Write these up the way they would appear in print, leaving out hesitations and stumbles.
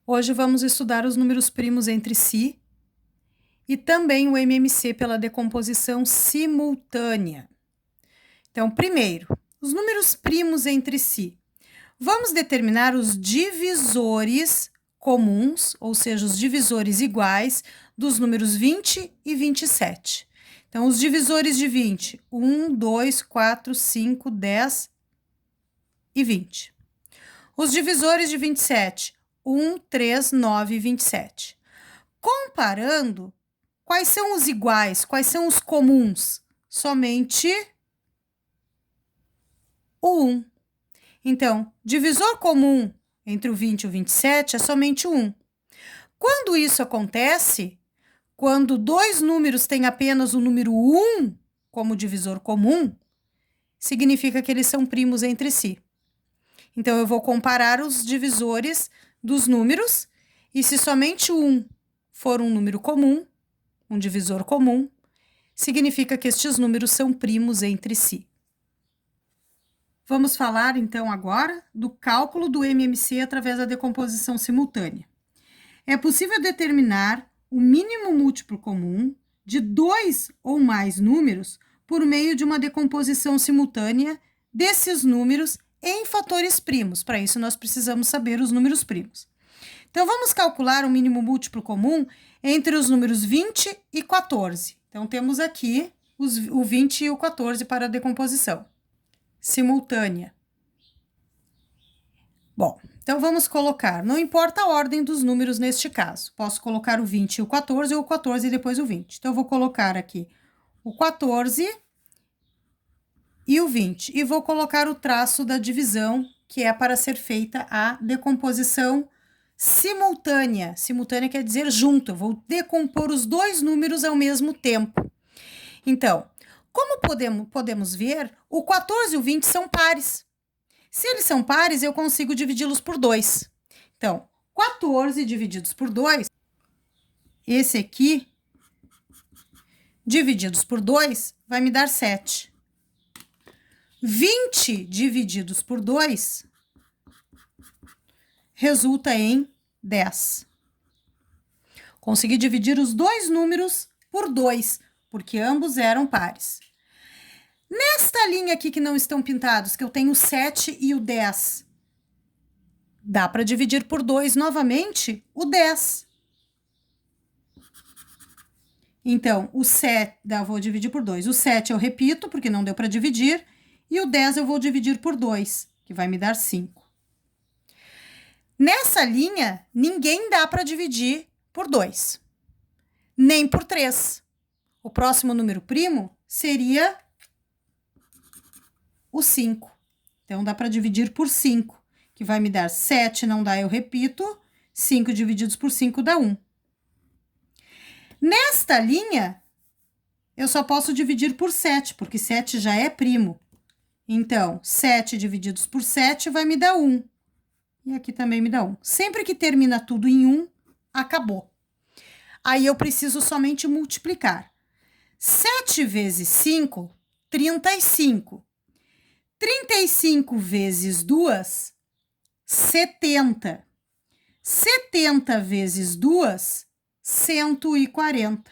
Hoje vamos estudar os números primos entre si e também o MMC pela decomposição simultânea. Então, primeiro, os números primos entre si. Vamos determinar os divisores comuns, ou seja, os divisores iguais dos números 20 e 27. Então, os divisores de 20, 1, 2, 4, 5, 10 e 20. Os divisores de 27, 1, 3, 9 e 27. Comparando, quais são os iguais, quais são os comuns? Somente o 1. Então, divisor comum entre o 20 e o 27 é somente 1. Quando isso acontece, quando dois números têm apenas o número 1 como divisor comum, significa que eles são primos entre si. Então, eu vou comparar os divisores dos números e se somente 1 for um número comum, um divisor comum, significa que estes números são primos entre si. Vamos falar, então, agora do cálculo do MMC através da decomposição simultânea. É possível determinar o mínimo múltiplo comum de dois ou mais números por meio de uma decomposição simultânea desses números em fatores primos. Para isso, nós precisamos saber os números primos. Então, vamos calcular o mínimo múltiplo comum entre os números 20 e 14. Então, temos aqui o 20 e o 14 para a decomposição simultânea. Bom, então vamos colocar, não importa a ordem dos números neste caso, posso colocar o 20 e o 14 ou o 14 e depois o 20. Então, eu vou colocar aqui o 14 e o 20 e vou colocar o traço da divisão, que é para ser feita a decomposição simultânea. Simultânea quer dizer junto, eu vou decompor os dois números ao mesmo tempo. Então, como podemos ver, o 14 e o 20 são pares. Se eles são pares, eu consigo dividi-los por 2. Então, 14 divididos por 2, esse aqui, divididos por 2, vai me dar 7. 20 divididos por 2 resulta em 10. Consegui dividir os dois números por 2, porque ambos eram pares. Nesta linha aqui que não estão pintados, que eu tenho o 7 e o 10, dá para dividir por 2 novamente o 10. Então, o 7, eu vou dividir por 2. O 7 eu repito, porque não deu para dividir, e o 10 eu vou dividir por 2, que vai me dar 5. Nessa linha, ninguém dá para dividir por 2, nem por 3. O próximo número primo seria o 5. Então, dá para dividir por 5, que vai me dar 7, não dá, eu repito. 5 divididos por 5 dá 1. Nesta linha, eu só posso dividir por 7, porque 7 já é primo. Então, 7 divididos por 7 vai me dar 1. E aqui também me dá 1. Sempre que termina tudo em 1, acabou. Aí eu preciso somente multiplicar. 7 vezes 5, 35. 35 vezes 2, 70. 70 vezes 2, 140.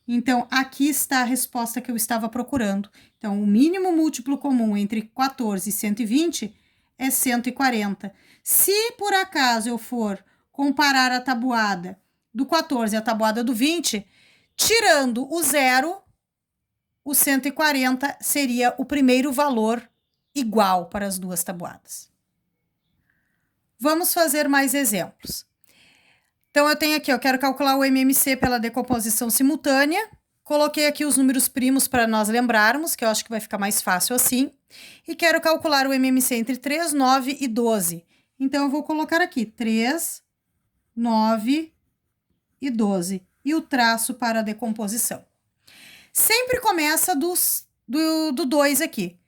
Então, aqui está a resposta que eu estava procurando. Então, o mínimo múltiplo comum entre 14 e 120 é 140. Se, por acaso, eu for comparar a tabuada do 14 e a tabuada do 20, tirando o 0, o 140 seria o primeiro valor igual para as duas tabuadas. Vamos fazer mais exemplos. Então, eu tenho aqui, eu quero calcular o MMC pela decomposição simultânea. Coloquei aqui os números primos para nós lembrarmos, que eu acho que vai ficar mais fácil assim. E quero calcular o MMC entre 3, 9 e 12. Então, eu vou colocar aqui 3, 9 e 12. E o traço para a decomposição. Sempre começa do 2 aqui.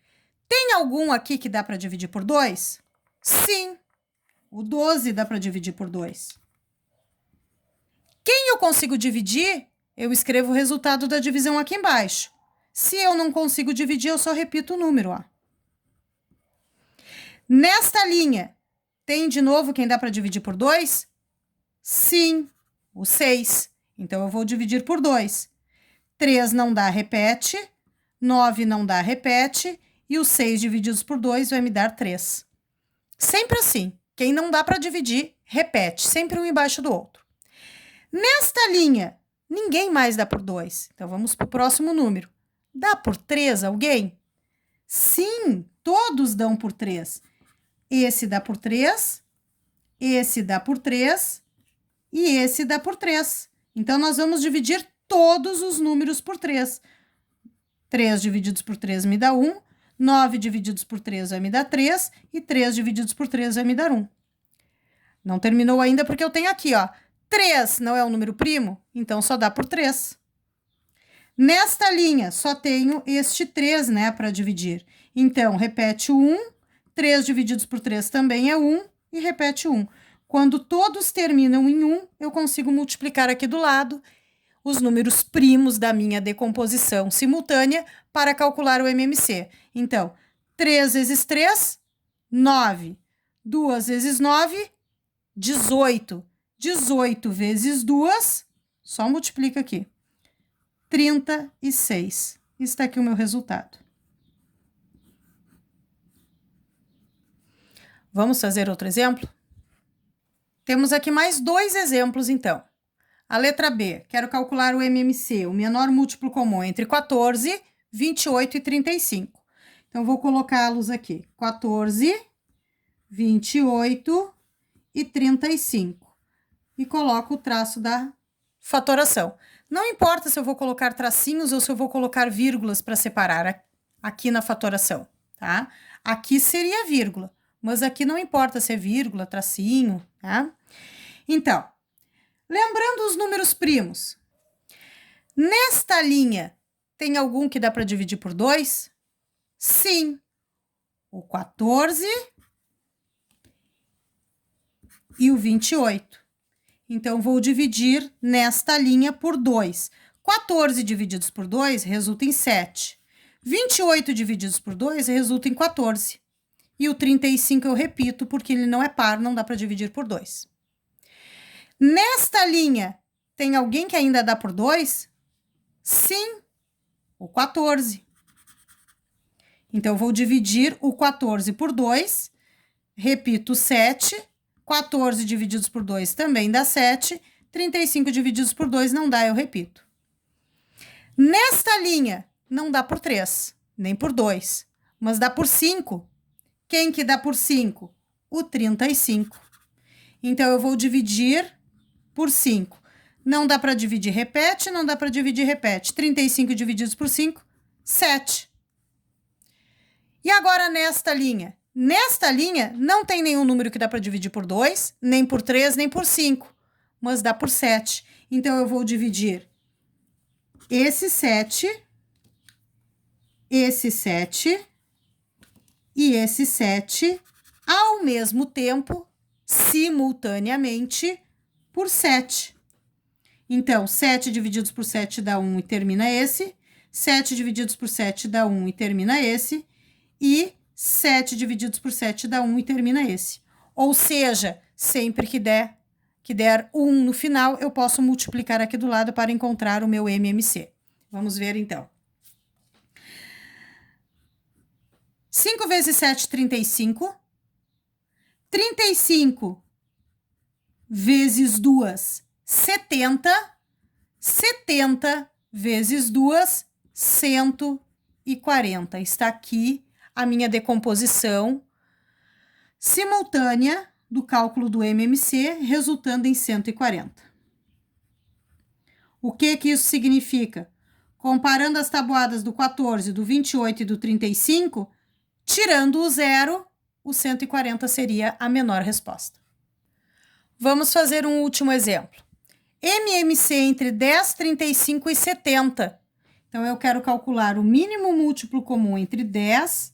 Tem algum aqui que dá para dividir por 2? Sim, o 12 dá para dividir por 2. Quem eu consigo dividir, eu escrevo o resultado da divisão aqui embaixo. Se eu não consigo dividir, eu só repito o número, ó. Nesta linha, tem de novo quem dá para dividir por 2? Sim, o 6. Então, eu vou dividir por 2. 3 não dá, repete. 9 não dá, repete. E o 6 divididos por 2 vai me dar 3. Sempre assim. Quem não dá para dividir, repete. Sempre um embaixo do outro. Nesta linha, ninguém mais dá por 2. Então, vamos para o próximo número. Dá por 3 alguém? Sim, todos dão por 3. Esse dá por 3, esse dá por 3 e esse dá por 3. Então, nós vamos dividir todos os números por 3. 3 divididos por 3 me dá 1, 9 divididos por 3 vai me dar 3 e 3 divididos por 3 vai me dar 1. Não terminou ainda porque eu tenho aqui, ó, 3 não é um número primo, então só dá por 3. Nesta linha, só tenho este 3, né, para dividir. Então, repete o 1, 3 divididos por 3 também é 1 e repete 1. Quando todos terminam em 1, eu consigo multiplicar aqui do lado os números primos da minha decomposição simultânea para calcular o MMC. Então, 3 vezes 3, 9. 2 vezes 9, 18. 18 vezes 2, só multiplica aqui, 36. Está aqui o meu resultado. Vamos fazer outro exemplo? Temos aqui mais 2 exemplos, então. A letra B, quero calcular o MMC, o menor múltiplo comum entre 14, 28 e 35. Então, vou colocá-los aqui, 14, 28 e 35. E coloco o traço da fatoração. Não importa se eu vou colocar tracinhos ou se eu vou colocar vírgulas para separar aqui na fatoração, tá? Aqui seria vírgula, mas aqui não importa se é vírgula, tracinho, tá? Então, lembrando os números primos, nesta linha, tem algum que dá para dividir por 2? Sim, o 14 e o 28. Então, vou dividir nesta linha por 2. 14 divididos por 2 resulta em 7. 28 divididos por 2 resulta em 14. E o 35 eu repito, porque ele não é par, não dá para dividir por 2. Nesta linha, tem alguém que ainda dá por 2? Sim, o 14. Então, eu vou dividir o 14 por 2, repito 7, 14 divididos por 2 também dá 7, 35 divididos por 2 não dá, eu repito. Nesta linha, não dá por 3, nem por 2, mas dá por 5. Quem que dá por 5? O 35. Então, eu vou dividir por 5. Não dá para dividir, repete, não dá para dividir, repete. 35 divididos por 5, 7. E agora, nesta linha? Nesta linha, não tem nenhum número que dá para dividir por 2, nem por 3, nem por 5, mas dá por 7. Então, eu vou dividir esse 7 e esse 7 ao mesmo tempo, simultaneamente, por 7. Então, 7 divididos por 7 dá 1 e termina esse. 7 divididos por 7 dá 1 e termina esse. E 7 divididos por 7 dá 1 e termina esse. Ou seja, sempre que der 1 no final, eu posso multiplicar aqui do lado para encontrar o meu MMC. Vamos ver, então. 5 vezes 7, 35. 35 vezes 2, 70. 70 vezes 2, 140. Está aqui a minha decomposição simultânea do cálculo do MMC, resultando em 140. O que isso significa? Comparando as tabuadas do 14, do 28 e do 35, tirando o zero, o 140 seria a menor resposta. Vamos fazer um último exemplo. MMC entre 10, 35 e 70. Então, eu quero calcular o mínimo múltiplo comum entre 10,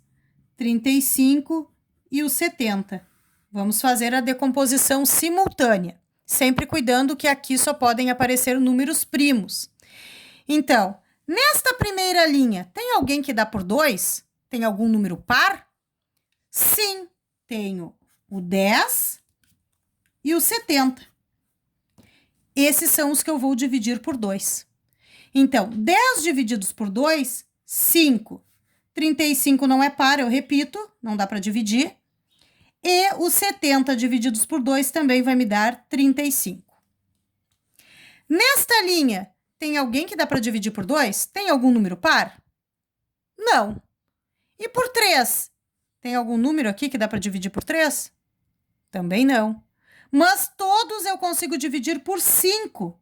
35 e o 70. Vamos fazer a decomposição simultânea, sempre cuidando que aqui só podem aparecer números primos. Então, nesta primeira linha, tem alguém que dá por 2? Tem algum número par? Sim, tenho o 10 e o 70. Esses são os que eu vou dividir por 2. Então, 10 divididos por 2, 5. 35 não é par, eu repito, não dá para dividir. E os 70 divididos por 2 também vai me dar 35. Nesta linha, tem alguém que dá para dividir por 2? Tem algum número par? Não. E por 3? Tem algum número aqui que dá para dividir por 3? Também não. Mas todos eu consigo dividir por 5.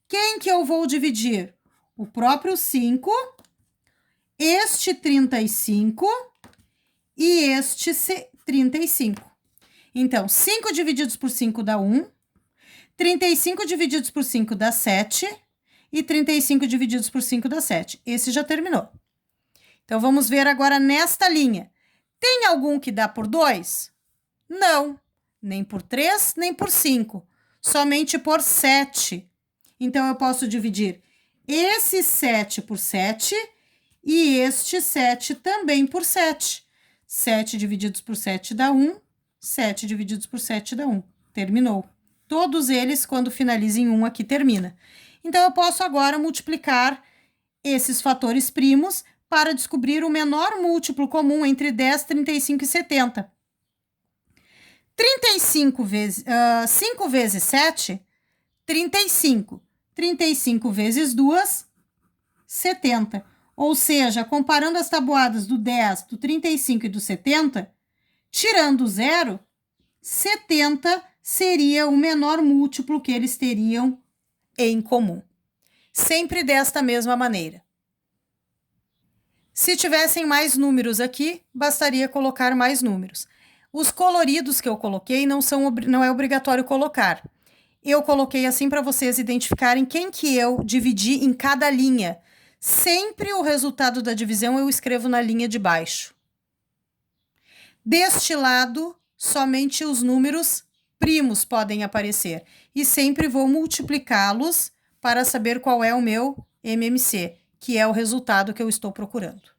Quem que eu vou dividir? O próprio 5, este 35 e este 35. Então, 5 divididos por 5 dá 1, 35 divididos por 5 dá 7 e 35 divididos por 5 dá 7. Esse já terminou. Então, vamos ver agora nesta linha. Tem algum que dá por 2? Não. Nem por 3, nem por 5. Somente por 7. Então, eu posso dividir esse 7 por 7 e este 7 também por 7. 7 divididos por 7 dá 1. 7 divididos por 7 dá 1. Terminou. Todos eles, quando finalizam em 1, aqui termina. Então, eu posso agora multiplicar esses fatores primos para descobrir o menor múltiplo comum entre 10, 35 e 70. 5 vezes 7, 35. 35 vezes 2, 70. Ou seja, comparando as tabuadas do 10, do 35 e do 70, tirando o 0, 70 seria o menor múltiplo que eles teriam em comum. Sempre desta mesma maneira. Se tivessem mais números aqui, bastaria colocar mais números. Os coloridos que eu coloquei não é obrigatório colocar. Eu coloquei assim para vocês identificarem quem que eu dividi em cada linha. Sempre o resultado da divisão eu escrevo na linha de baixo. Deste lado, somente os números primos podem aparecer. E sempre vou multiplicá-los para saber qual é o meu MMC, que é o resultado que eu estou procurando.